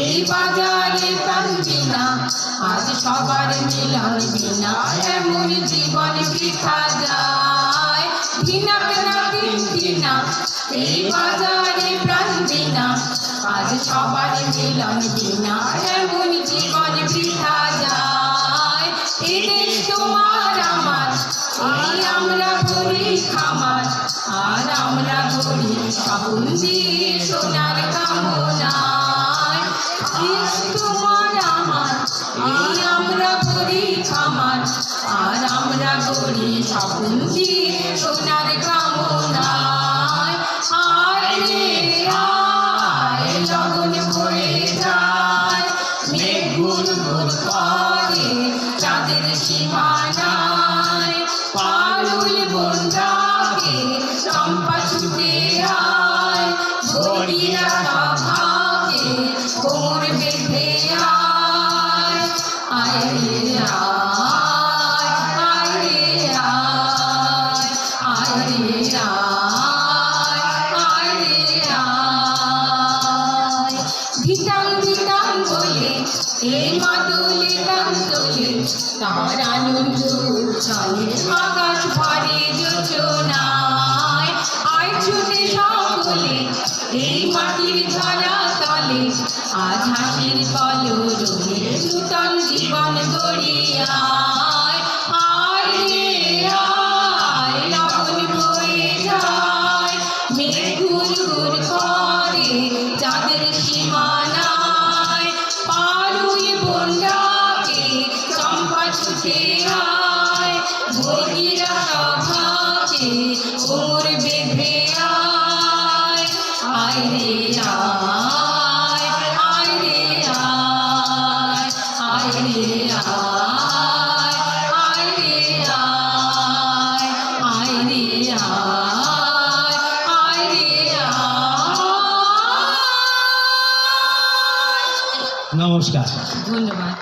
এই বাজারে প্রাণ বিনা আজ সবার মিলন বিনা এমন জীবন বৃথা যায়। ঘৃণা কেনা ঘৃণা এই বাজারে প্রাণ বিনা আজ সবার মিলন বিনা এমন জীবন বৃথা যায়। এই দেশ তোমার আমার এই আমরা করি খামার আর আমরা করি স্বপ্ন দিয়ে সোনার কামনায়। তোমার আমার এই আমরা করি খামার আর আমরা করি স্বপ্ন দিয়ে সোনার কামনায়। আয় রে আয় লগন বয়ে যায় মেঘ গুড় গুড় করে চাঁদের সীমানায়। পারুল বন্ধাকে চম্পা ছুটে আয় ভরিয়া সভাকে কোমর বেঁধে আয়। আয় রে আয় আয় রে আয় আয় রে আয় আয় রে আয়। ধিতাং ধিতাং বলে এই মাদুলে গান তোলে তার আনন্দ চলে আকাশ ভরে যোজনায়। আয় ছুটে সকলে এই মাটির ধরা তলে আজ হাসির কলরবে নূতন জীবন গড়িয়ায়। আয় রে আয় লগন বয়ে যায় মেঘ ঘুর ঘুর করে চাঁদের সীমানায়। পারুল বন্ধাকে চম্পা ছুটে আয় ভগিরা সভাকে কোমর বেঁধে আয়। আয় রে আয় আয় রে আয় আয় রে আয় আয় রে আয় আয় রে আয় আয় রে আয়। নমস্কার, ধন্যবাদ।